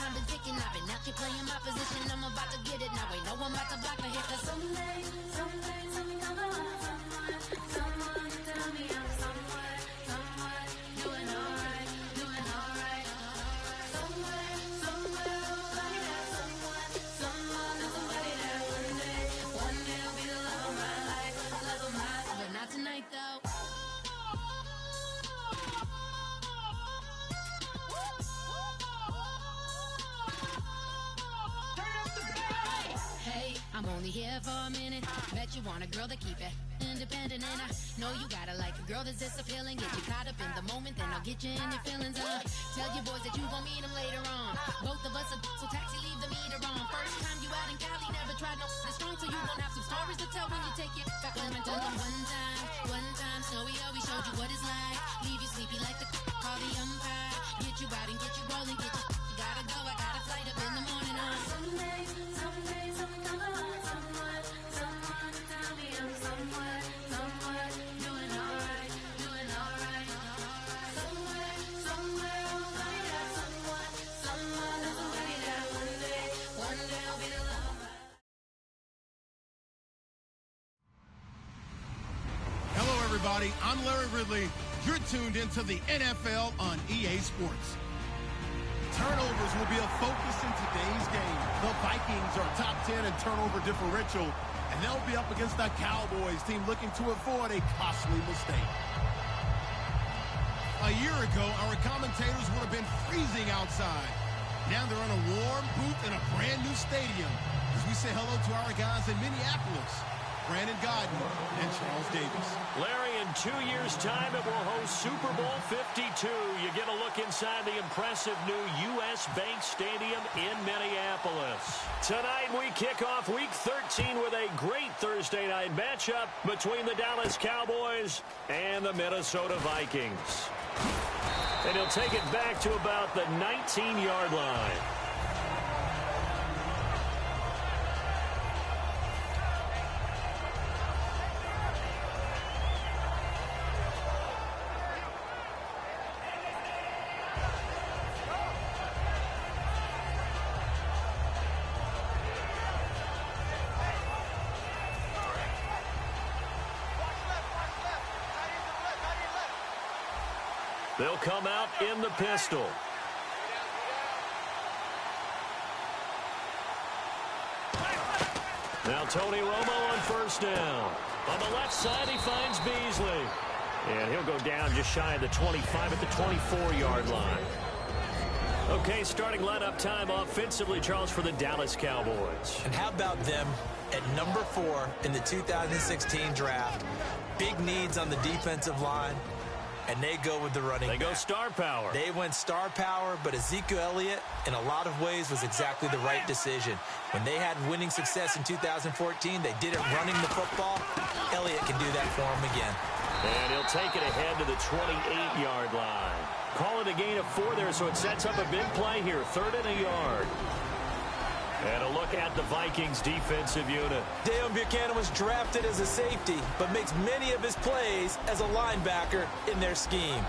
time been ticking. I've been out here playing my position. I'm about to get it now. Ain't no one about to block me here. Cause someday, someone come along. Someone to tell me I'm someone doing alright, doing alright. Somewhere, somebody that someone, somebody that one day will be the love of my life, love of my life. But not tonight though. Hey, I'm only here for a minute. Bet you want a girl to keep it independent, and I know you gotta like a girl that's this appealing. Get you caught up in the moment, then I'll get you in your feelings. Tell your boys that you gon' meet them later on. Both of us are so taxi, leave the meter on. First time you out in Cali, never tried no strong, so you gon' have some stories to tell when you take it back home and tell them one time, Snowy always showed you what it's like. Leave you sleepy like the call the umpire. Get you out and get you rolling, get you gotta go. I got a flight up in the morning on someday, someone come along. Someone to tell me I'm someone doing alright, doing alright. Somewhere, somebody that somebody that one day will be the love of my life. Hello, everybody. I'm Larry Ridley. You're tuned into the NFL on EA Sports. Turnovers will be a focus in today's game. The Vikings are top 10 in turnover differential, and they'll be up against the Cowboys team looking to avoid a costly mistake. A year ago, our commentators would have been freezing outside. Now they're in a warm booth in a brand new stadium as we say hello to our guys in Minneapolis, Brandon Godden and Charles Davis. Larry, in 2 years' time, it will host Super Bowl 52. You get a look inside the impressive new U.S. Bank Stadium in Minneapolis. Tonight, we kick off Week 13 with a great Thursday night matchup between the Dallas Cowboys and the Minnesota Vikings. And he'll take it back to about the 19-yard line. They'll come out in the pistol. Now Tony Romo on first down. On the left side, he finds Beasley. And he'll go down just shy of the 25 at the 24-yard line. Okay, starting lineup time offensively, Charles, for the Dallas Cowboys. And how about them at number 4 in the 2016 draft? Big needs on the defensive line. And they go with the running back. They go star power. They went star power, but Ezekiel Elliott, in a lot of ways, was exactly the right decision. When they had winning success in 2014, they did it running the football. Elliott can do that for them again. And he'll take it ahead to the 28-yard line. Call it a gain of 4 there, so it sets up a big play here. 3rd and a yard. And a look at the Vikings defensive unit. Deion Buchanan was drafted as a safety, but makes many of his plays as a linebacker in their scheme.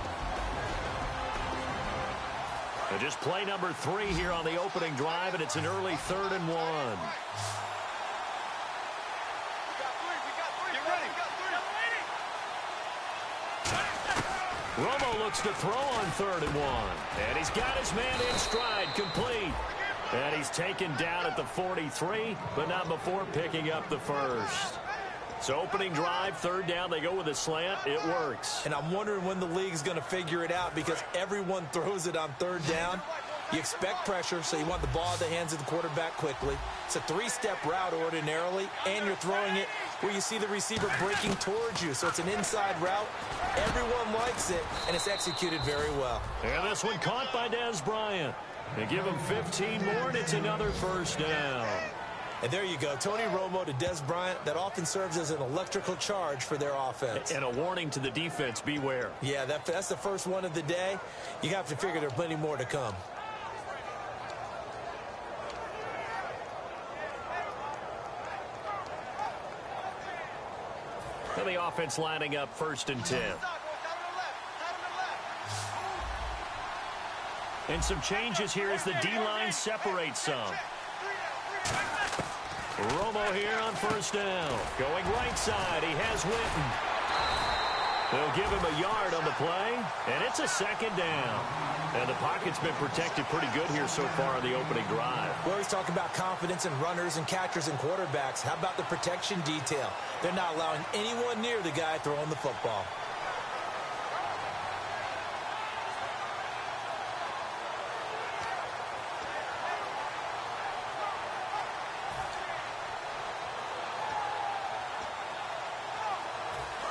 And just play number 3 here on the opening drive, and it's an early 3rd and 1. Romo looks to throw on 3rd and 1. And he's got his man in stride, complete. And he's taken down at the 43, but not before picking up the first. So opening drive, 3rd down, they go with a slant. It works. And I'm wondering when the league's going to figure it out because everyone throws it on 3rd down. You expect pressure, so you want the ball in the hands of the quarterback quickly. It's a 3-step route ordinarily, and you're throwing it where you see the receiver breaking towards you. So it's an inside route. Everyone likes it, and it's executed very well. And this one caught by Dez Bryant. They give him 15 more, and it's another 1st down. And there you go. Tony Romo to Dez Bryant. That often serves as an electrical charge for their offense. And a warning to the defense, beware. Yeah, that's the first one of the day. You have to figure there's plenty more to come. And the offense lining up 1st and 10. And some changes here as the D-line separates some. Romo here on first down. Going right side, he has Witten. They'll give him a yard on the play, and it's a second down. And the pocket's been protected pretty good here so far on the opening drive. We always talk about confidence in runners and catchers and quarterbacks. How about the protection detail? They're not allowing anyone near the guy throwing the football.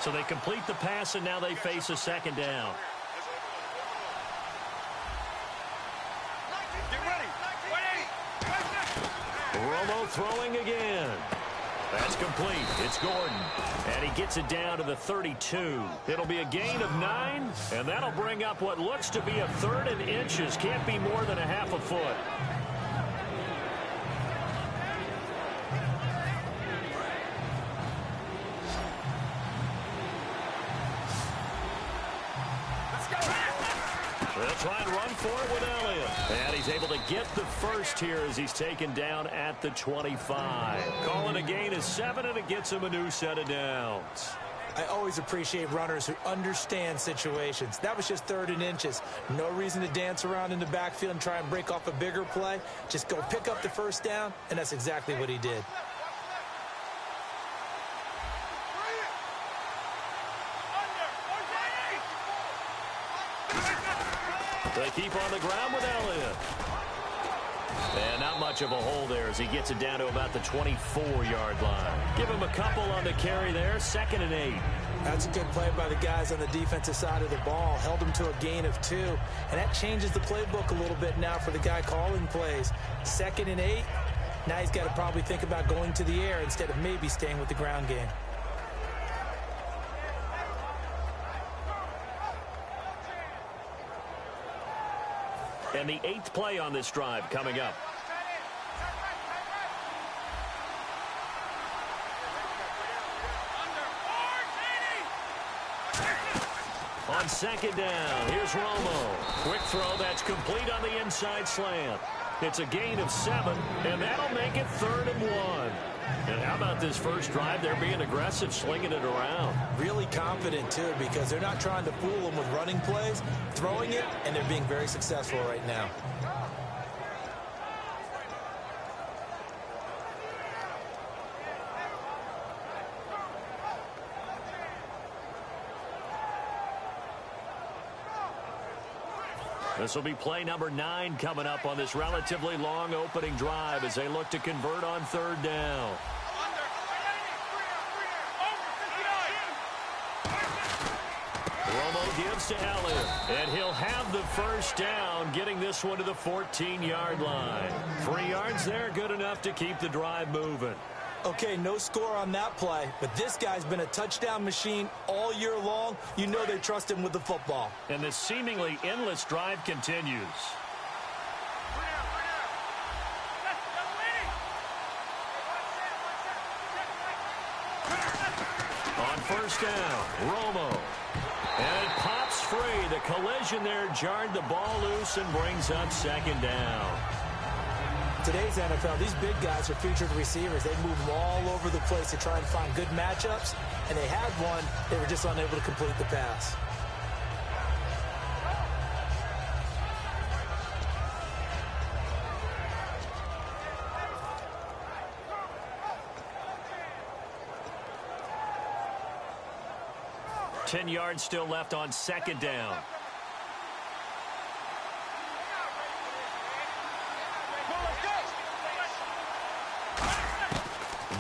So they complete the pass, and now they face a second down. Romo throwing again. That's complete. It's Gordon. And he gets it down to the 32. It'll be a gain of 9, and that'll bring up what looks to be a 3rd and inches. Can't be more than a half a foot. They'll try and run for it with Elliott. And he's able to get the first here as he's taken down at the 25. Calling a gain of 7, and it gets him a new set of downs. I always appreciate runners who understand situations. That was just 3rd and inches. No reason to dance around in the backfield and try and break off a bigger play. Just go pick up the first down, and that's exactly what he did. They keep on the ground with Elliott. And not much of a hole there as he gets it down to about the 24-yard line. Give him a couple on the carry there, 2nd and 8. That's a good play by the guys on the defensive side of the ball. Held him to a gain of 2. And that changes the playbook a little bit now for the guy calling plays. 2nd and 8. Now he's got to probably think about going to the air instead of maybe staying with the ground game. And the 8th play on this drive coming up. On 2nd down, here's Romo. Quick throw that's complete on the inside slant. It's a gain of 7, and that'll make it 3rd and 1. And how about this first drive? They're being aggressive, slinging it around. Really confident, too, because they're not trying to fool them with running plays, throwing it, and they're being very successful right now. This will be play number 9 coming up on this relatively long opening drive as they look to convert on 3rd down. Romo gives to Elliott, and he'll have the first down, getting this one to the 14-yard line. 3 yards there, good enough to keep the drive moving. Okay, no score on that play, but this guy's been a touchdown machine all year long. You know they trust him with the football. And this seemingly endless drive continues. On first down, Romo. And it pops free. The collision there jarred the ball loose and brings up 2nd down. Today's NFL, these big guys are featured receivers. They move them all over the place to try and find good matchups, and they had one. They were just unable to complete the pass. Ten yards still left on 2nd down.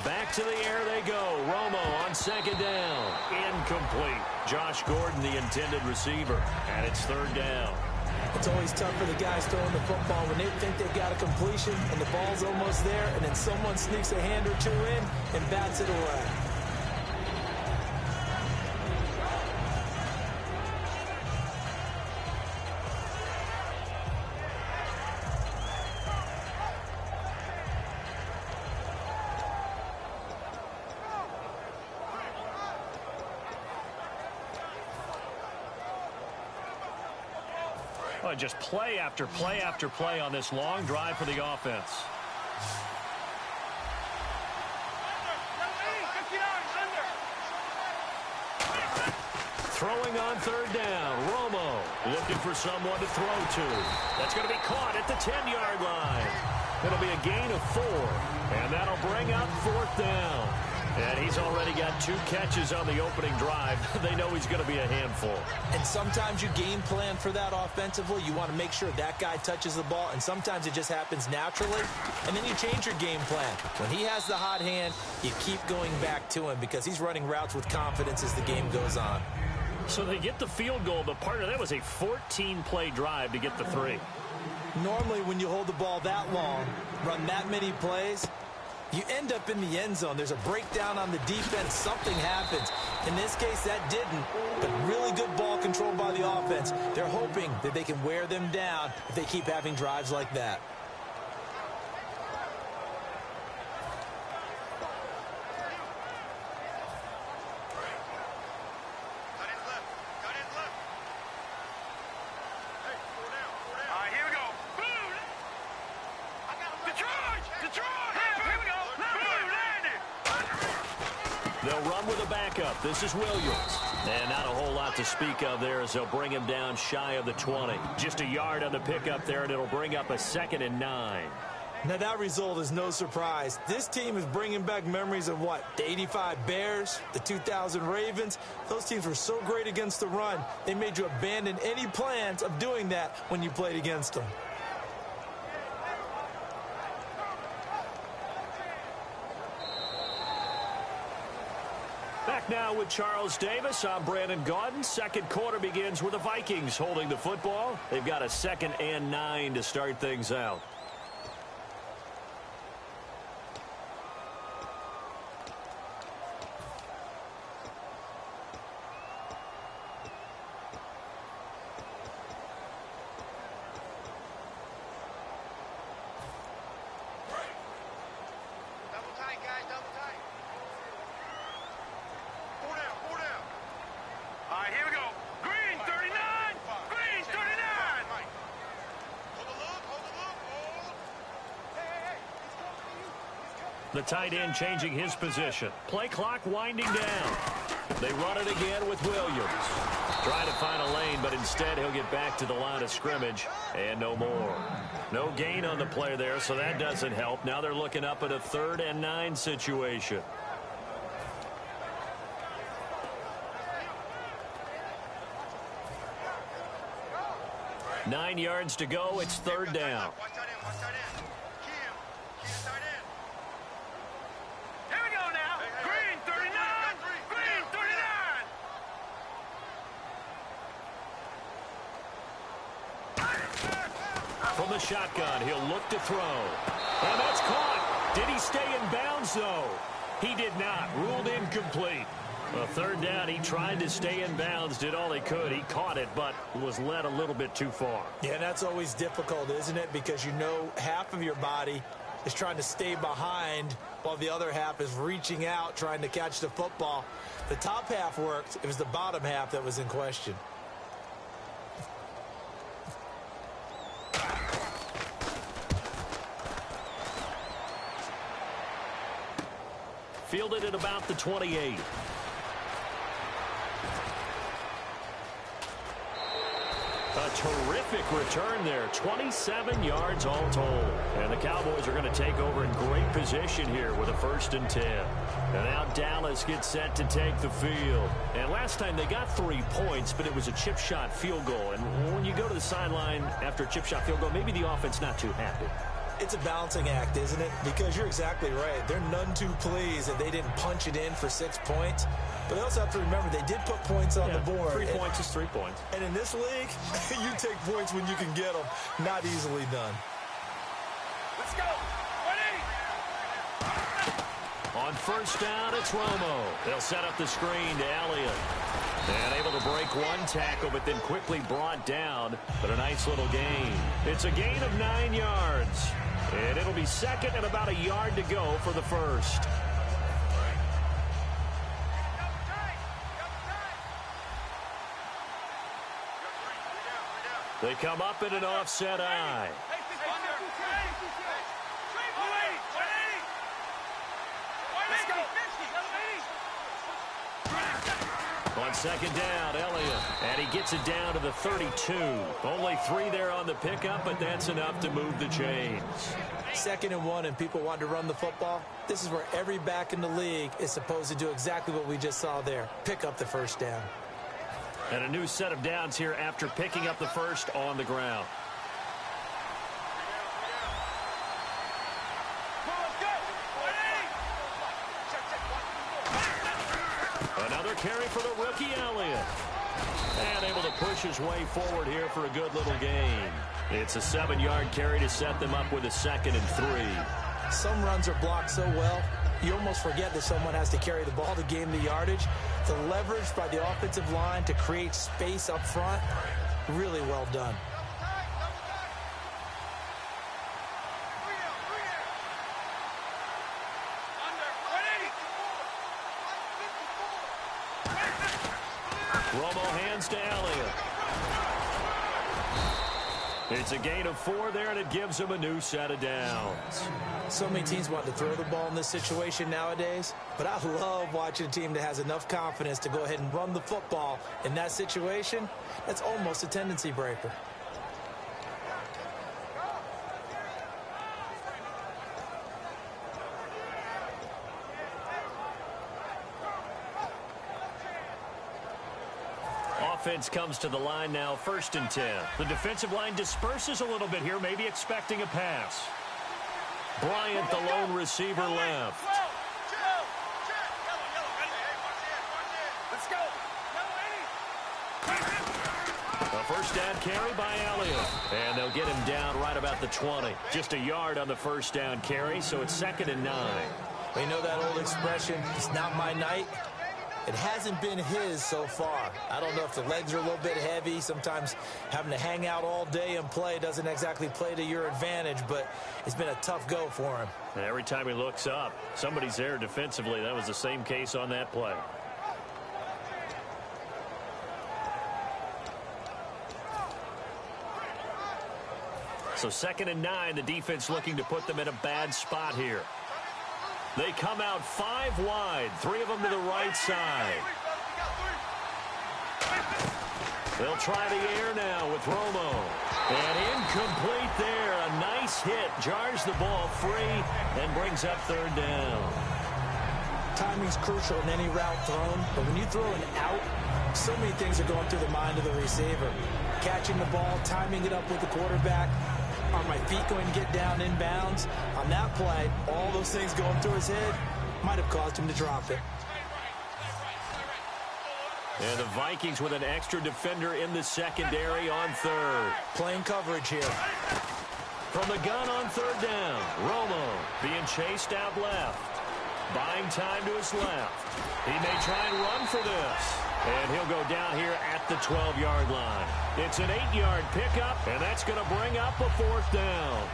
Back to the air they go. Romo on 2nd down. Incomplete. Josh Gordon, the intended receiver. And it's 3rd down. It's always tough for the guys throwing the football when they think they got a completion and the ball's almost there, and then someone sneaks a hand or 2 in and bats it away. Oh, just play after play after play on this long drive for the offense. Throwing on third down. Romo looking for someone to throw to. That's going to be caught at the 10-yard line. It'll be a gain of 4, and that'll bring up fourth down. And he's already got 2 catches on the opening drive. They know he's going to be a handful. And sometimes you game plan for that offensively. You want to make sure that guy touches the ball, and sometimes it just happens naturally. And then you change your game plan. When he has the hot hand, you keep going back to him because he's running routes with confidence as the game goes on. So they get the field goal, but part of that was a 14-play drive to get the 3. Normally, when you hold the ball that long, run that many plays, you end up in the end zone. There's a breakdown on the defense. Something happens. In this case, that didn't, but really good ball control by the offense. They're hoping that they can wear them down if they keep having drives like that. They'll run with a backup. This is Williams. And not a whole lot to speak of there as they'll bring him down shy of the 20. Just a yard on the pickup there, and it'll bring up a 2nd and 9. Now, that result is no surprise. This team is bringing back memories of what? The 85 Bears, the 2000 Ravens. Those teams were so great against the run, they made you abandon any plans of doing that when you played against them. Back now with Charles Davis. I'm Brandon Gaudin. Second quarter begins with the Vikings holding the football. They've got a 2nd and 9 to start things out. The tight end changing his position. Play clock winding down. They run it again with Williams. Trying to find a lane, but instead he'll get back to the line of scrimmage and no more. No gain on the play there, so that doesn't help. Now they're looking up at a 3rd and 9 situation. Nine yards to go. It's 3rd down. From the shotgun, he'll look to throw. And that's caught. Did he stay in bounds, though? He did not. Ruled incomplete. A 3rd down, he tried to stay in bounds, did all he could. He caught it, but was led a little bit too far. Yeah, that's always difficult, isn't it? Because you know half of your body is trying to stay behind while the other half is reaching out, trying to catch the football. The top half worked. It was the bottom half that was in question. Fielded at about the 28. A terrific return there. 27 yards all told. And the Cowboys are going to take over in great position here with a 1st and 10. And now Dallas gets set to take the field. And last time they got 3 points, but it was a chip shot field goal. And when you go to the sideline after a chip shot field goal, maybe the offense not too happy. It's a balancing act, isn't it? Because you're exactly right. They're none too pleased that they didn't punch it in for 6 points. But they also have to remember they did put points on the board. 3 points is 3 points. And in this league, you take points when you can get them. Not easily done. Let's go. On 1st down, it's Romo. They'll set up the screen to Elliott. And able to break one tackle, but then quickly brought down. But a nice little gain. It's a gain of 9 yards. And it'll be 2nd and about a yard to go for the 1st. They come up in an offset eye. On second down, Elliott. And he gets it down to the 32. Only 3 there on the pickup, but that's enough to move the chains. 2nd and 1, and people want to run the football. This is where every back in the league is supposed to do exactly what we just saw there. Pick up the first down. And a new set of downs here after picking up the first on the ground. Another carry for the rookie, Elliott. And able to push his way forward here for a good little gain. It's a 7-yard carry to set them up with a 2nd and 3. Some runs are blocked so well, you almost forget that someone has to carry the ball to gain the yardage. The leverage by the offensive line to create space up front, really well done. Romo hands to Elliott. It's a gain of 4 there, and it gives him a new set of downs. So many teams want to throw the ball in this situation nowadays, but I love watching a team that has enough confidence to go ahead and run the football in that situation. That's almost a tendency breaker. Offense comes to the line now, 1st and 10. The defensive line disperses a little bit here, maybe expecting a pass. Bryant, the lone receiver, left. A first down carry by Elliott. And they'll get him down right about the 20. Just a yard on the first down carry, so it's 2nd and 9. You know that old expression, it's not my night? It hasn't been his so far. I don't know if the legs are a little bit heavy. Sometimes having to hang out all day and play doesn't exactly play to your advantage, but it's been a tough go for him. And every time he looks up, somebody's there defensively. That was the same case on that play. So 2nd and 9, the defense looking to put them in a bad spot here. They come out 5 wide, 3 of them to the right side. They'll try the air now with Romo. And incomplete there. A nice hit. Jars the ball free and brings up 3rd down. Timing's crucial in any route thrown, but when you throw an out, so many things are going through the mind of the receiver. Catching the ball, timing it up with the quarterback. Are my feet going to get down in bounds? On that play, all those things going through his head might have caused him to drop it. And the Vikings with an extra defender in the secondary on 3rd. Playing coverage here. From the gun on 3rd down, Romo being chased out left. Buying time to his left. He may try and run for this. And he'll go down here at the 12-yard line. It's an 8-yard pickup, and that's going to bring up a 4th down.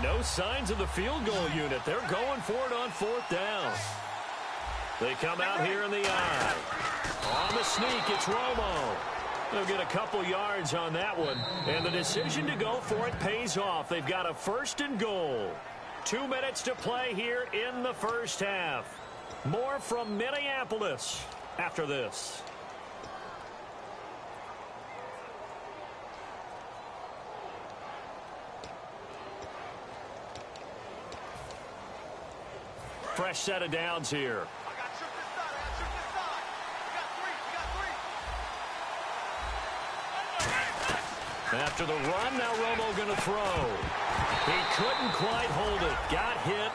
No signs of the field goal unit. They're going for it on 4th down. They come out here in the eye. On the sneak, it's Romo. They'll get a couple yards on that one. And the decision to go for it pays off. They've got a 1st and goal. 2 minutes to play here in the first half. More from Minneapolis after this. Fresh set of downs here. After the run, now Romo going to throw. He couldn't quite hold it. Got hit.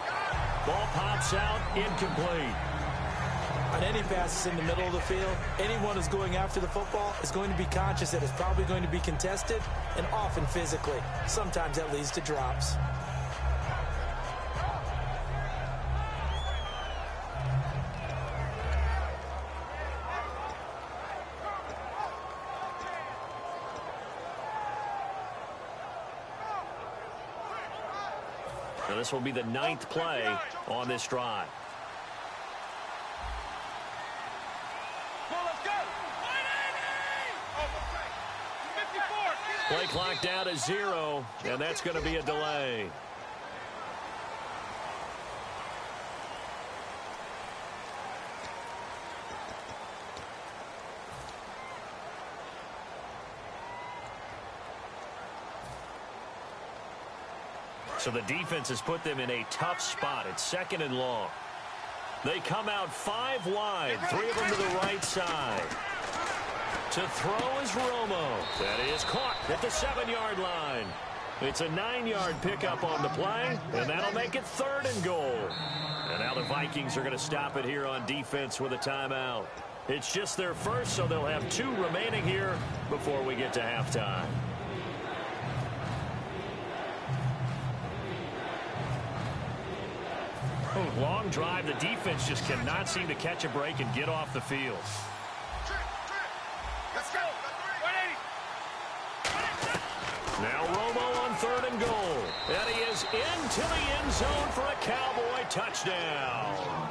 Ball pops out. Incomplete. On any passes in the middle of the field, anyone who's going after the football is going to be conscious that it's probably going to be contested, and often physically. Sometimes that leads to drops. Now, this will be the 9th play on this drive. Play clock down to 0, and that's going to be a delay. So the defense has put them in a tough spot. It's 2nd and long. They come out 5 wide, 3 of them to the right side. To throw is Romo. That is caught at the 7-yard line. It's a 9-yard pickup on the play, and that'll make it 3rd and goal. And now the Vikings are going to stop it here on defense with a timeout. It's just their first, so they'll have 2 remaining here before we get to halftime. Long drive. The defense just cannot seem to catch a break and get off the field. Now Romo on 3rd and goal. And he is into the end zone for a Cowboy touchdown.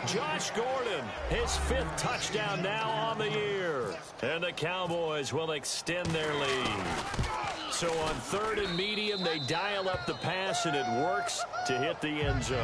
Josh Gordon, his 5th touchdown now on the year. And the Cowboys will extend their lead. So on 3rd and medium, they dial up the pass, and it works to hit the end zone.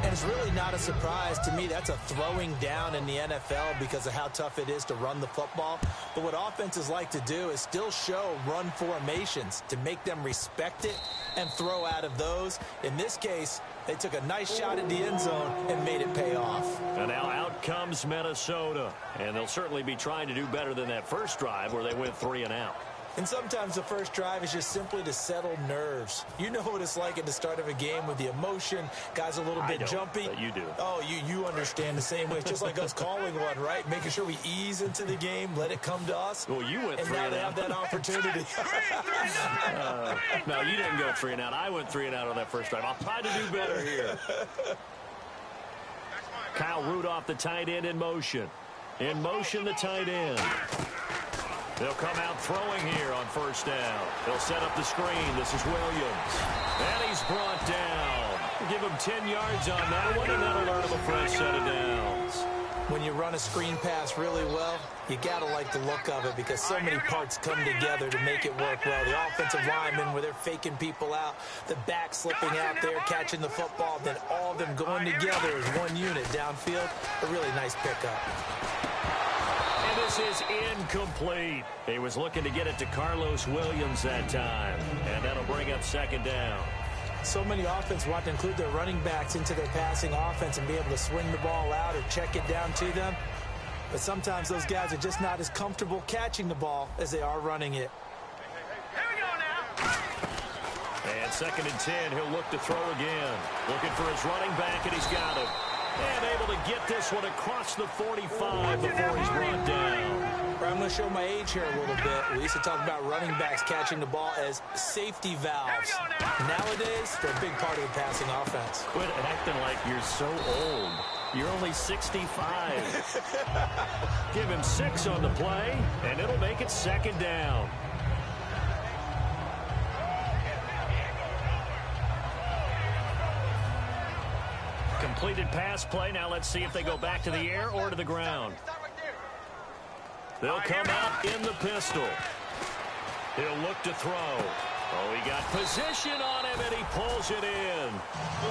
And it's really not a surprise to me. That's a throwing down in the NFL because of how tough it is to run the football. But what offenses like to do is still show run formations to make them respect it and throw out of those. In this case, they took a nice shot at the end zone and made it pay off. And now out comes Minnesota. And they'll certainly be trying to do better than that first drive where they went 3 and out. And sometimes the first drive is just simply to settle nerves. You know what it's like at the start of a game with the emotion. Guys a little bit jumpy. But you do. Oh, you understand the same way. It's just like us calling one, right? Making sure we ease into the game, let it come to us. Well, you went 3 and out. And now they have that opportunity. No, you didn't go 3 and out. I went 3 and out on that first drive. I'll try to do better here. Kyle Rudolph, the tight end, in motion. In motion, the tight end. They'll come out throwing here on 1st down. They'll set up the screen. This is Williams. And he's brought down. Give him 10 yards on that one, and that'll earn him a fresh set of downs. When you run a screen pass really well, you got to like the look of it because so many parts come together to make it work well. The offensive linemen, where they're faking people out, the back slipping out there, catching the football, then all of them going together as one unit downfield. A really nice pickup. And this is incomplete. He was looking to get it to Carlos Williams that time. And that'll bring up 2nd down. So many offenses want to include their running backs into their passing offense and be able to swing the ball out or check it down to them. But sometimes those guys are just not as comfortable catching the ball as they are running it. Here we go now. And 2nd and 10, he'll look to throw again. Looking for his running back, and he's got him. And able to get this one across the 45 before he's brought down. I'm going to show my age here a little bit. We used to talk about running backs catching the ball as safety valves. Nowadays, they're a big part of the passing offense. Quit acting like you're so old. You're only 65. Give him 6 on the play, and it'll make it 2nd down. Completed pass play. Now let's see if they go back to the air or to the ground. They'll come out in the pistol. He'll look to throw. Oh, he got position on him, and he pulls it in.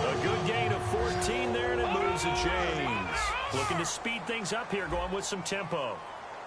A good gain of 14 there, and it moves the chains. Looking to speed things up here, going with some tempo.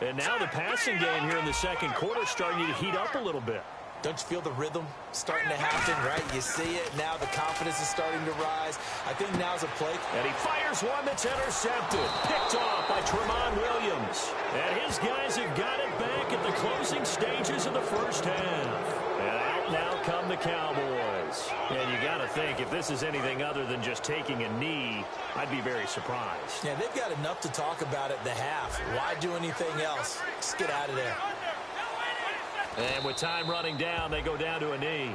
And now the passing game here in the 2nd quarter starting to heat up a little bit. Don't you feel the rhythm starting to happen, right? You see it. Now the confidence is starting to rise. I think now's a play. And he fires one that's intercepted. Picked off by Tramon Williams. And his guys have got it back at the closing stages of the first half. And out now come the Cowboys. And you got to think, if this is anything other than just taking a knee, I'd be very surprised. Yeah, they've got enough to talk about at the half. Why do anything else? Just get out of there. And with time running down, they go down to a knee.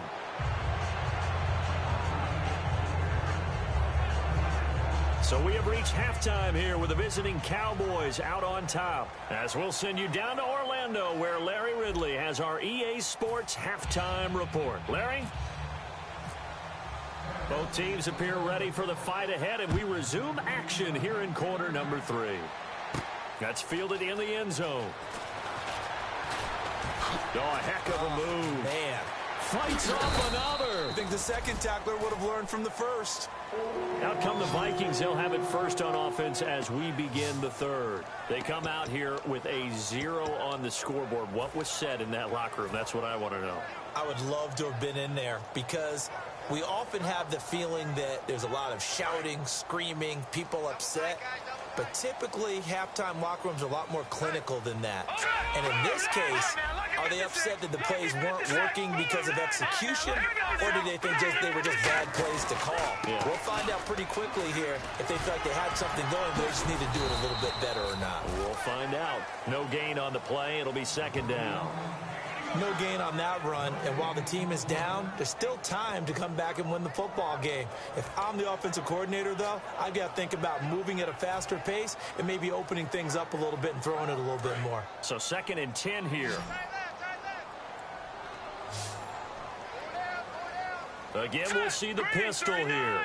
So we have reached halftime here with the visiting Cowboys out on top. As we'll send you down to Orlando, where Larry Ridley has our EA Sports halftime report. Larry? Both teams appear ready for the fight ahead, and we resume action here in quarter number 3. That's fielded in the end zone. Oh, a heck of a move. Man. Fights off another. I think the second tackler would have learned from the first. Out come the Vikings. They'll have it first on offense as we begin the third. They come out here with a 0 on the scoreboard. What was said in that locker room? That's what I want to know. I would love to have been in there because we often have the feeling that there's a lot of shouting, screaming, people upset. But typically, halftime locker rooms are a lot more clinical than that. And in this case, are they upset that the plays weren't working because of execution, or do they think they were just bad plays to call? Yeah. We'll find out pretty quickly here if they feel like they had something going, but they just need to do it a little bit better or not. We'll find out. No gain on the play. It'll be second down. No gain on that run, and while the team is down, there's still time to come back and win the football game. If I'm the offensive coordinator, though, I've got to think about moving at a faster pace and maybe opening things up a little bit and throwing it a little bit more. So 2nd and 10 here. Again, we'll see the pistol here.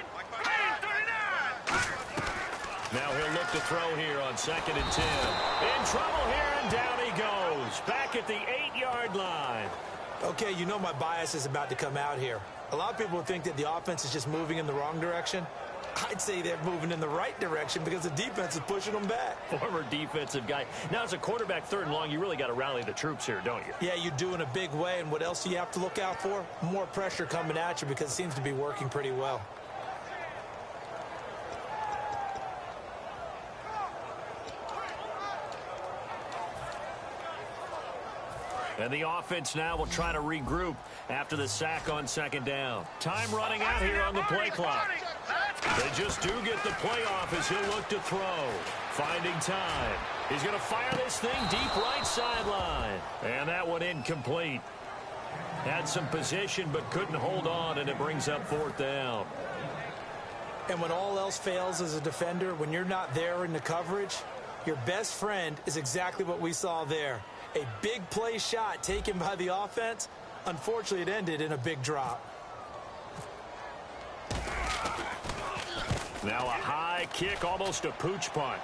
Now he'll look to throw here on 2nd and 10. In trouble here, and down he goes. Back at the 8-yard line. Okay, you know my bias is about to come out here. A lot of people think that the offense is just moving in the wrong direction. I'd say they're moving in the right direction because the defense is pushing them back. Former defensive guy. Now, as a quarterback 3rd and long, you really got to rally the troops here, don't you? Yeah, you do in a big way. And what else do you have to look out for? More pressure coming at you because it seems to be working pretty well. And the offense now will try to regroup after the sack on 2nd down. Time running out here on the play clock. They just do get the play off as he'll look to throw. Finding time. He's going to fire this thing deep right sideline. And that one incomplete. Had some position but couldn't hold on, and it brings up 4th down. And when all else fails as a defender, when you're not there in the coverage, your best friend is exactly what we saw there. A big play shot taken by the offense. Unfortunately, it ended in a big drop. Now a high kick, almost a pooch punt.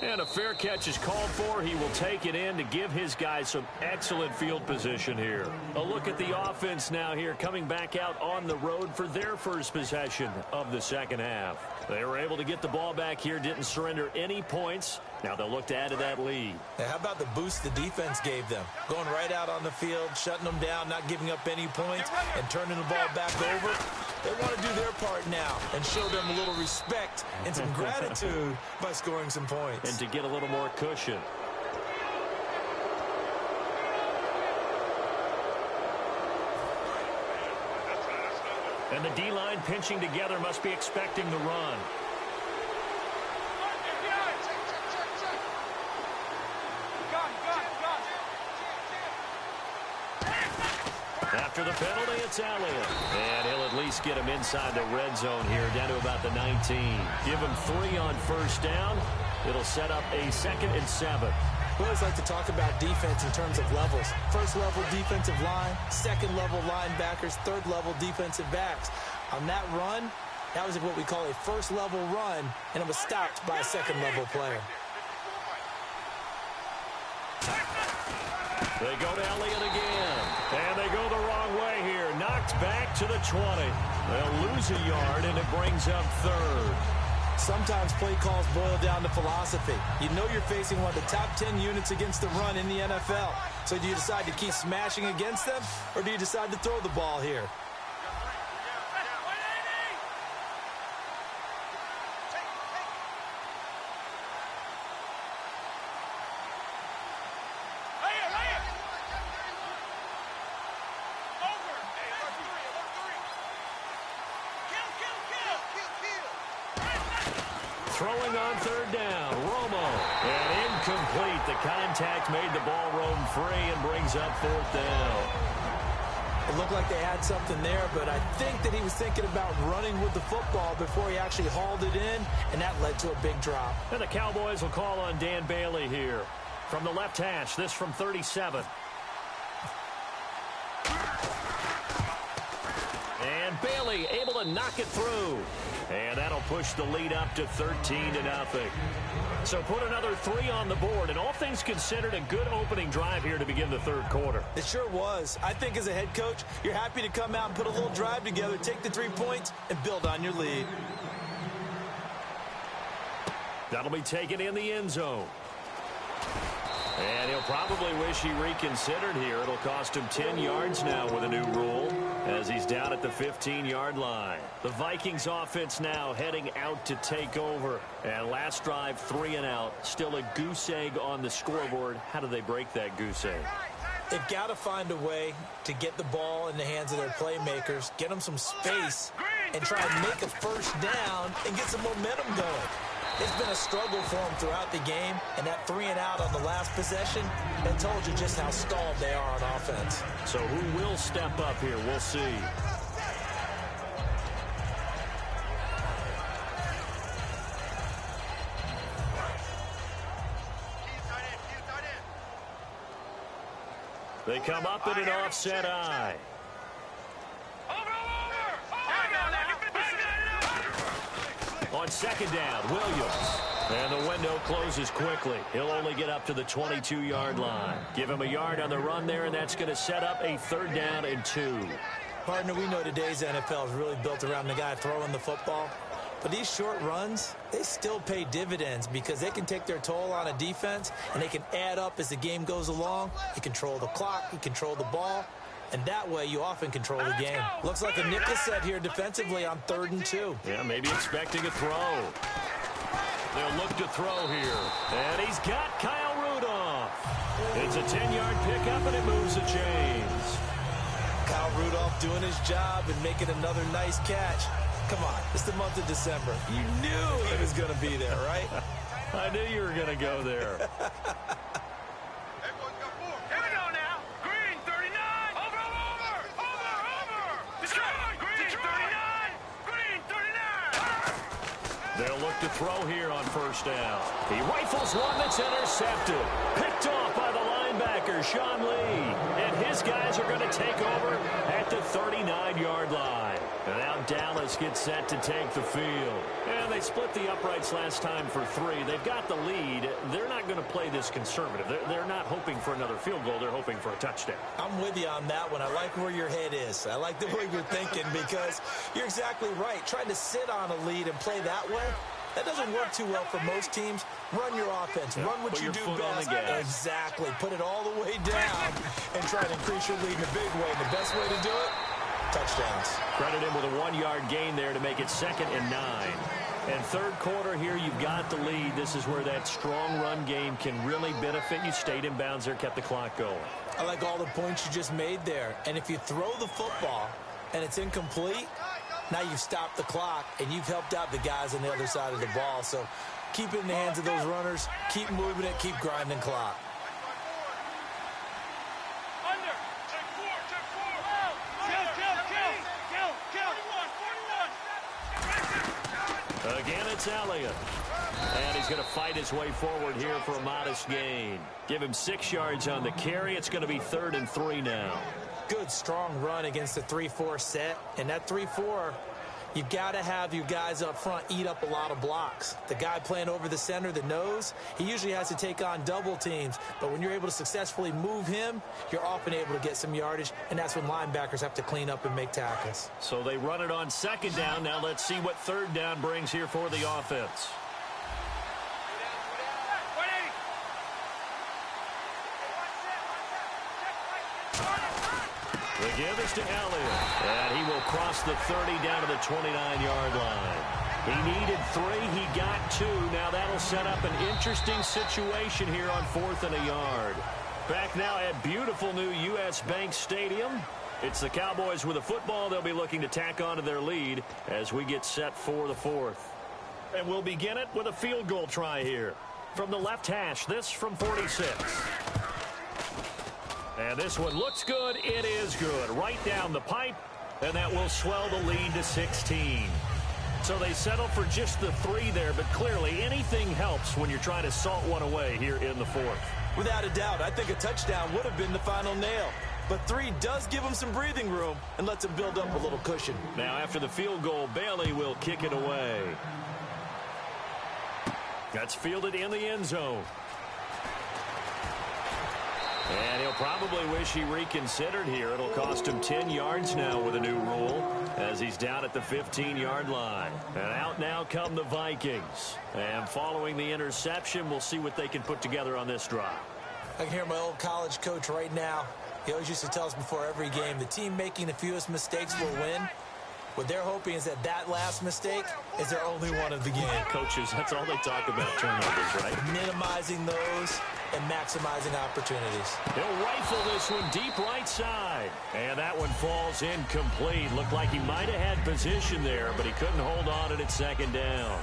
And a fair catch is called for. He will take it in to give his guys some excellent field position here. A look at the offense now here, coming back out on the road for their first possession of the 2nd half. They were able to get the ball back here, didn't surrender any points. Now they'll look to add to that lead. Now, how about the boost the defense gave them? Going right out on the field, shutting them down, not giving up any points, and turning the ball back over. They want to do their part now and show them a little respect and some gratitude by scoring some points. And to get a little more cushion. And the D-line pinching together must be expecting the run. After the penalty, it's Elliott. And he'll at least get him inside the red zone here, down to about the 19. Give him 3 on 1st down. It'll set up a 2nd and 7. We always like to talk about defense in terms of levels. 1st level defensive line, 2nd level linebackers, 3rd level defensive backs. On that run, that was what we call a 1st level run, and it was stopped by a 2nd level player. They go to Elliott again. And they go the wrong way here. Knocked back to the 20. They'll lose a yard, and it brings up 3rd. Sometimes play calls boil down to philosophy. You know you're facing one of the top 10 units against the run in the NFL. So do you decide to keep smashing against them, or do you decide to throw the ball here? Throwing on 3rd down, Romo. And incomplete. The contact made the ball roam free and brings up 4th down. It looked like they had something there, but I think that he was thinking about running with the football before he actually hauled it in, and that led to a big drop. And the Cowboys will call on Dan Bailey here. From the left hash, this from 37. And Bailey able ball and knock it through. And that'll push the lead up to 13-0. So put another 3 on the board, and all things considered, a good opening drive here to begin the third quarter. It sure was. I think as a head coach, you're happy to come out and put a little drive together, take the 3 points, and build on your lead. That'll be taken in the end zone. And he'll probably wish he reconsidered here. It'll cost him 10 yards now with a new rule as he's down at the 15-yard line. The Vikings offense now heading out to take over. And last drive, 3 and out. Still a goose egg on the scoreboard. How do they break that goose egg? They've got to find a way to get the ball in the hands of their playmakers, get them some space, and try and make a first down and get some momentum going. It's been a struggle for them throughout the game, and that 3 and out on the last possession, that told you just how stalled they are on offense. So who will step up here? We'll see. They come up in an offset eye. On second down, Williams. And the window closes quickly. He'll only get up to the 22-yard line. Give him a yard on the run there, and that's going to set up a 3rd down and 2. Partner, we know today's NFL is really built around the guy throwing the football. But these short runs, they still pay dividends because they can take their toll on a defense, and they can add up as the game goes along. You control the clock, you control the ball, and that way you often control the game. Looks like a nickel set here defensively on 3rd and 2. Yeah, maybe expecting a throw. They'll look to throw here. And he's got Kyle Rudolph. It's a 10-yard pickup, and it moves the chains. Kyle Rudolph doing his job and making another nice catch. Come on, it's the month of December. You knew he was going to be there, right? I knew you were going to go there. They'll look to throw here on 1st down. He rifles one that's intercepted. Picked off by the linebacker, Sean Lee. And his guys are going to take over at the 39-yard line. And now Dallas gets set to take the field. And they split the uprights last time for 3. They've got the lead. They're not going to play this conservative. They're not hoping for another field goal. They're hoping for a touchdown. I'm with you on that one. I like where your head is. I like the way you're thinking because you're exactly right. Trying to sit on a lead and play that way, that doesn't work too well for most teams. Run your offense. Run what you do best. Exactly. Put it all the way down and try to increase your lead in a big way. And the best way to do it, touchdowns. Credit him with a 1-yard gain there to make it 2nd and 9. And 3rd quarter here, you've got the lead. This is where that strong run game can really benefit you. Stayed in bounds there, kept the clock going. I like all the points you just made there. And if you throw the football and it's incomplete, now you've stopped the clock and you've helped out the guys on the other side of the ball. So keep it in the hands of those runners. Keep moving it. Keep grinding clock. Again, it's Elliott. And he's going to fight his way forward here for a modest gain. Give him 6 yards on the carry. It's going to be 3rd and 3 now. Good, strong run against the 3-4 set. And that 3-4, you've got to have your guys up front eat up a lot of blocks. The guy playing over the center, the nose, he usually has to take on double teams. But when you're able to successfully move him, you're often able to get some yardage. And that's when linebackers have to clean up and make tackles. So they run it on 2nd down. Now let's see what 3rd down brings here for the offense. The give is to Elliott, and he will cross the 30 down to the 29-yard line. He needed 3. He got 2. Now that'll set up an interesting situation here on 4th and a yard. Back now at beautiful new U.S. Bank Stadium. It's the Cowboys with a football. They'll be looking to tack onto their lead as we get set for the 4th. And we'll begin it with a field goal try here. From the left hash, this from 46. And this one looks good. It is good. Right down the pipe, and that will swell the lead to 16. So they settle for just the 3 there, but clearly anything helps when you're trying to salt one away here in the 4th. Without a doubt, I think a touchdown would have been the final nail. but 3 does give them some breathing room and lets them build up a little cushion. Now, after the field goal, Bailey will kick it away. That's fielded in the end zone. And he'll probably wish he reconsidered here. It'll cost him 10 yards now with a new rule as he's down at the 15-yard line. And out now come the Vikings. And following the interception, we'll see what they can put together on this drive. I can hear my old college coach right now. He always used to tell us before every game, the team making the fewest mistakes will win. What they're hoping is that last mistake is their only one of the game. Coaches, that's all they talk about, turnovers, right? Minimizing those and maximizing opportunities. He'll rifle this one deep right side. And that one falls incomplete. Looked like he might have had position there, but he couldn't hold on at second down.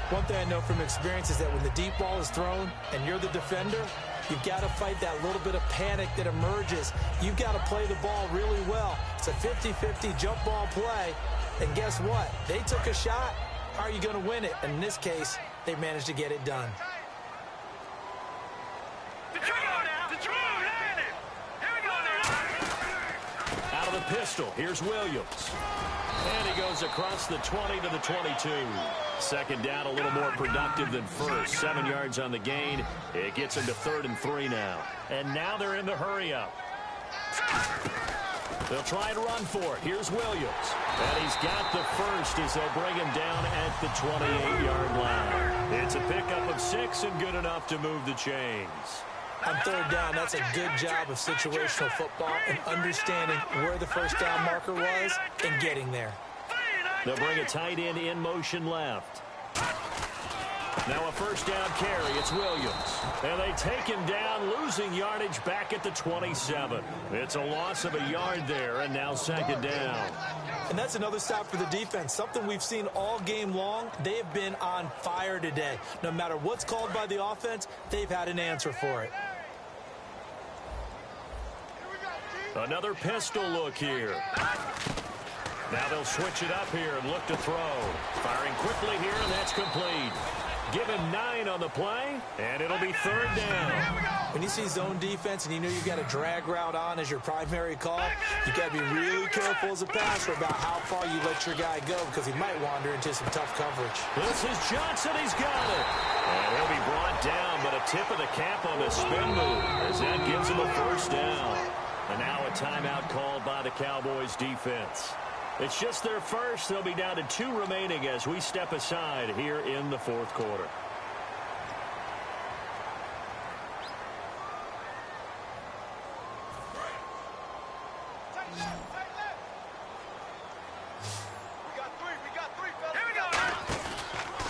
One thing I know from experience is that when the deep ball is thrown and you're the defender, you've got to fight that little bit of panic that emerges. You've got to play the ball really well. It's a 50-50 jump ball play. And guess what? They took a shot. How are you going to win it? And in this case, they managed to get it done. Out of the pistol, here's Williams. And he goes across the 20 to the 22. Second down, a little more productive than first. 7 yards on the gain. It gets him to 3rd and 3 now. And now they're in the hurry-up. They'll try and run for it. Here's Williams. And he's got the first as they'll bring him down at the 28-yard line. It's a pickup of 6 and good enough to move the chains. On 3rd down, that's a good job of situational football and understanding where the first down marker was and getting there. They'll bring a tight end in motion left. Now a first down carry. It's Williams. And they take him down, losing yardage back at the 27. It's a loss of a yard there, and now 2nd down. And that's another stop for the defense, something we've seen all game long. They have been on fire today. No matter what's called by the offense, they've had an answer for it. Another pistol look here. Now they'll switch it up here and look to throw. Firing quickly here, and that's complete. Give him 9 on the play, and it'll be 3rd down. When you see zone defense and you know you've got a drag route on as your primary call, you've got to be really careful as a passer about how far you let your guy go because he might wander into some tough coverage. This is Johnson. He's got it. And he'll be brought down, but a tip of the cap on the spin move as that gives him a first down. And now a timeout called by the Cowboys defense. It's just their first. They'll be down to 2 remaining as we step aside here in the 4th quarter.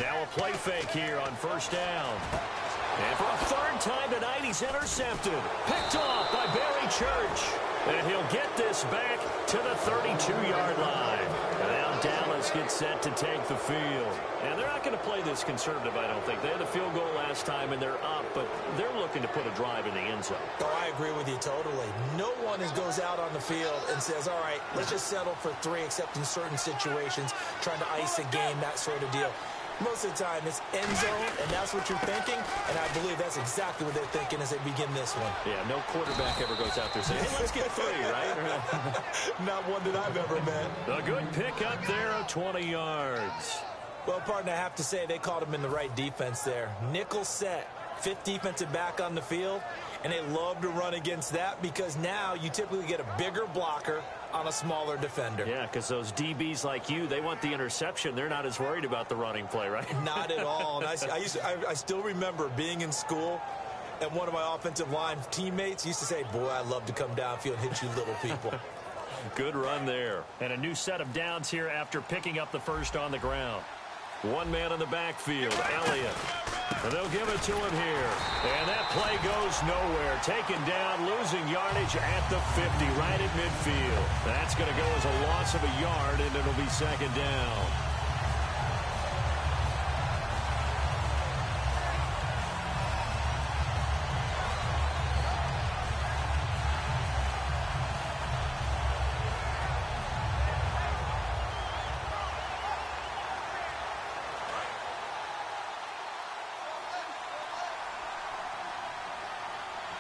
Now a play fake here on first down. And for a 3rd time tonight, he's intercepted. Picked off by Barry Church. And he'll get this back to the 32-yard line. And now Dallas gets set to take the field. And they're not going to play this conservative, I don't think. They had the field goal last time, and they're up, but they're looking to put a drive in the end zone. Oh, I agree with you totally. No one goes out on the field and says, all right, let's just settle for 3, except in certain situations, trying to ice a game, that sort of deal. Most of the time, it's end zone, and that's what you're thinking, and I believe that's exactly what they're thinking as they begin this one. Yeah, no quarterback ever goes out there saying, hey, let's get 3, right? Not one that I've ever met. A good pick up there of 20 yards. Well, partner, I have to say they caught him in the right defense there. Nickel set, 5th defensive back on the field, and they love to run against that because now you typically get a bigger blocker on a smaller defender. Yeah, because those DBs like you, they want the interception. They're not as worried about the running play, right? Not at all. And I still remember being in school, and one of my offensive line teammates used to say, boy, I love to come downfield and hit you little people. Good run there. And a new set of downs here after picking up the first on the ground. 1 man in the backfield, Elliott. And they'll give it to him here. And that play goes nowhere. Taken down, losing yardage at the 50, right at midfield. That's going to go as a loss of a yard, and it'll be 2nd down.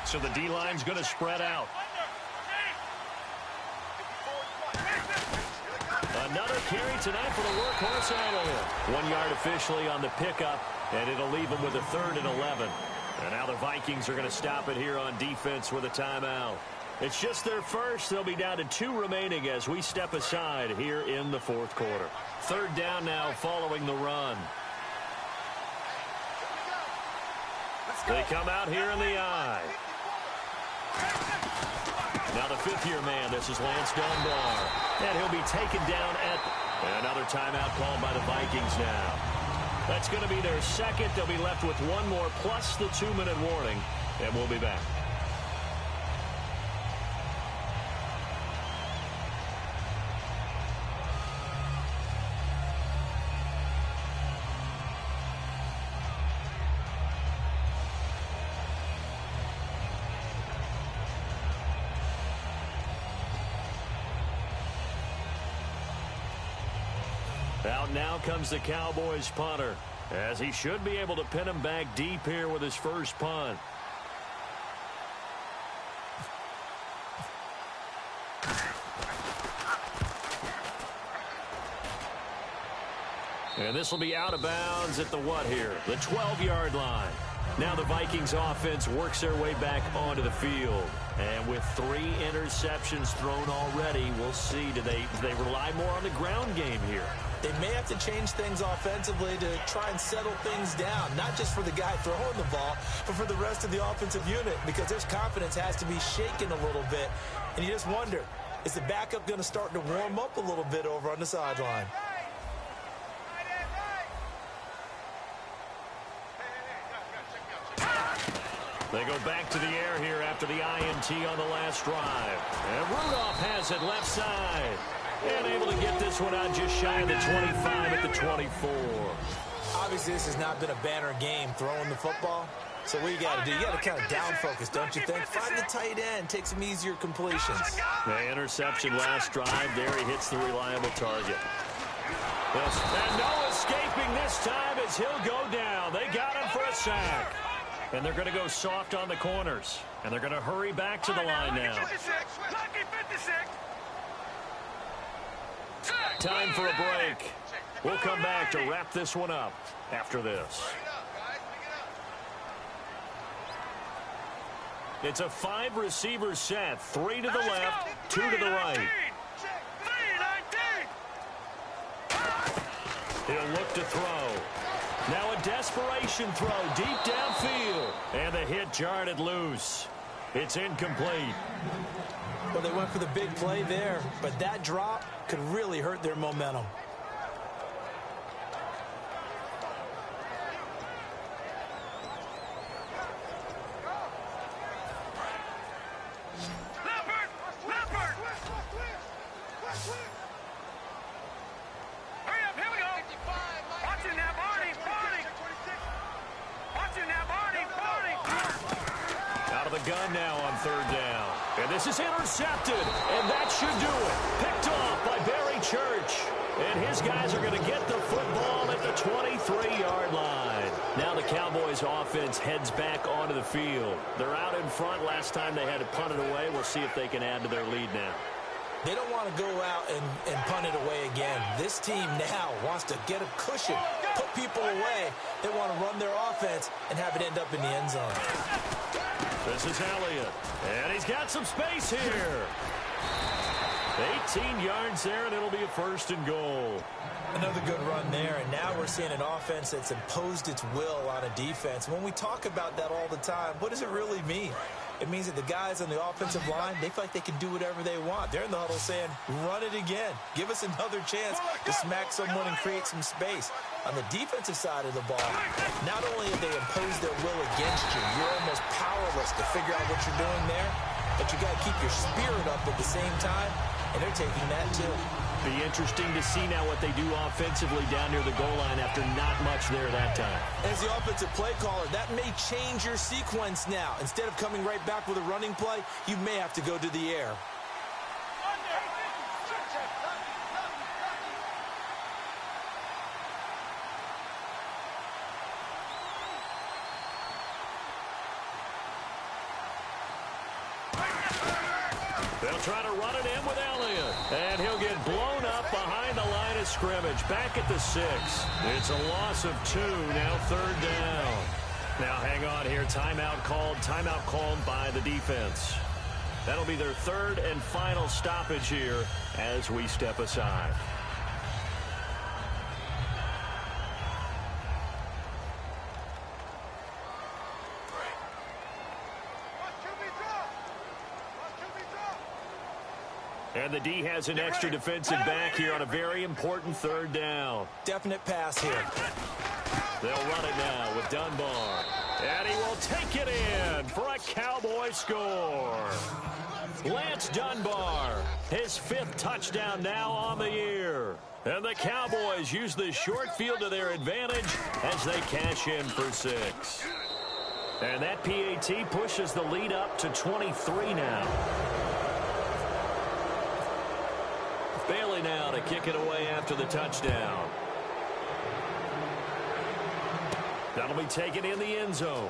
So the D-line's going to spread out. carry tonight for the workhorse Elliott. 1 yard officially on the pickup, and it'll leave them with a 3rd and 11. And now the Vikings are going to stop it here on defense with a timeout. It's just their first. They'll be down to 2 remaining as we step aside here in the 4th quarter. 3rd down now following the run. They come out here in the eye. Now the 5th-year man, this is Lance Dunbar. And he'll be taken down at another timeout called by the Vikings now. That's going to be their 2nd. They'll be left with 1 more plus the 2-minute warning. And we'll be back. Out now comes the Cowboys punter, as he should be able to pin him back deep here with his first punt. And this will be out of bounds at the what here? The 12-yard line. Now the Vikings offense works their way back onto the field. And with 3 interceptions thrown already, we'll see. Do they rely more on the ground game here? They may have to change things offensively to try and settle things down, not just for the guy throwing the ball, but for the rest of the offensive unit, because their confidence has to be shaken a little bit. And you just wonder, is the backup going to start to warm up a little bit over on the sideline? They go back to the air here after the INT on the last drive. And Rudolph has it left side. And able to get this one out just shy of the 25 at the 24. Obviously, this has not been a banner game throwing the football. So what you got to do, you got to kind of down focus, don't you think? Find the tight end, take some easier completions. The interception last drive there. He hits the reliable target. And no escaping this time as he'll go down. They got him for a sack. And they're going to go soft on the corners. And they're going to hurry back to the line now. Time for a break. We'll come back to wrap this one up after this. It's a 5-receiver set. 3 to the left, 2 to the right. He'll look to throw. Now a desperation throw deep downfield. And the hit jarred it loose. It's incomplete. Well, they went for the big play there, but that drop could really hurt their momentum. Gun now on 3rd down. And this is intercepted. And that should do it. Picked off by Barry Church. And his guys are going to get the football at the 23-yard line. Now the Cowboys offense heads back onto the field. They're out in front. Last time they had to punt it away. We'll see if they can add to their lead now. They don't want to go out and punt it away again. This team now wants to get a cushion, put people away. They want to run their offense and have it end up in the end zone. This is Elliott, and he's got some space here. 18 yards there, and it'll be a 1st and goal. Another good run there, and now we're seeing an offense that's imposed its will on a defense. When we talk about that all the time, what does it really mean? It means that the guys on the offensive line, they feel like they can do whatever they want. They're in the huddle saying, run it again. Give us another chance to smack someone and create some space. On the defensive side of the ball, not only have they imposed their will against you, you're almost powerless to figure out what you're doing there, but you got to keep your spirit up at the same time, and they're taking that too. Be interesting to see now what they do offensively down near the goal line after not much there that time. As the offensive play caller, that may change your sequence now. Instead of coming right back with a running play, you may have to go to the air. They'll try to run it in with Elliott. And he'll get blown up behind the line of scrimmage. Back at the 6. It's a loss of 2. Now 3rd down. Now hang on here. Timeout called by the defense. That'll be their 3rd and final stoppage here as we step aside. And the D has an extra defensive back here on a very important 3rd down. Definite pass here. They'll run it now with Dunbar. And he will take it in for a Cowboy score. Lance Dunbar, his 5th touchdown now on the year. And the Cowboys use the short field to their advantage as they cash in for 6. And that PAT pushes the lead up to 23 now. Bailey now to kick it away after the touchdown. That'll be taken in the end zone.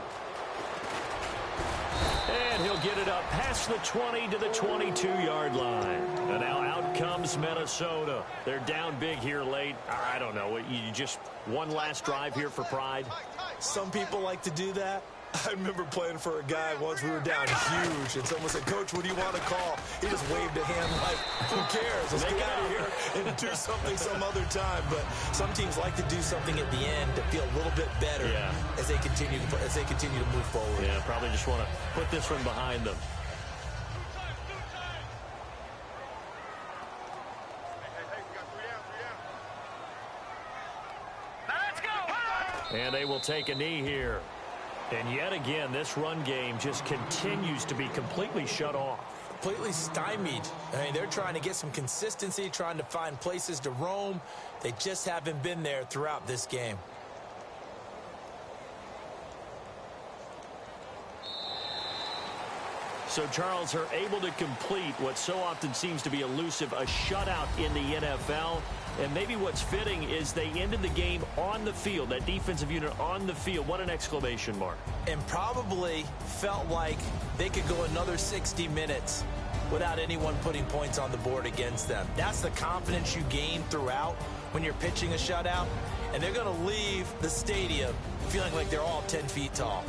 And he'll get it up past the 20 to the 22-yard line. And now out comes Minnesota. They're down big here late. I don't know. You just one last drive here for pride? Some people like to do that. I remember playing for a guy once. We were down huge, and someone said, "Coach, what do you want to call?" He just waved a hand like, "Who cares? Let's get out of here and do something some other time." But some teams like to do something at the end to feel a little bit better as they continue to move forward. Yeah, probably just want to put this one behind them. And they will take a knee here. And yet again, this run game just continues to be completely shut off. Completely stymied. I mean, they're trying to get some consistency, trying to find places to roam. They just haven't been there throughout this game. So Charles are able to complete what so often seems to be elusive, a shutout in the NFL. And maybe what's fitting is they ended the game on the field, that defensive unit on the field. What an exclamation mark. And probably felt like they could go another 60 minutes without anyone putting points on the board against them. That's the confidence you gain throughout when you're pitching a shutout. And they're going to leave the stadium feeling like they're all 10 feet tall.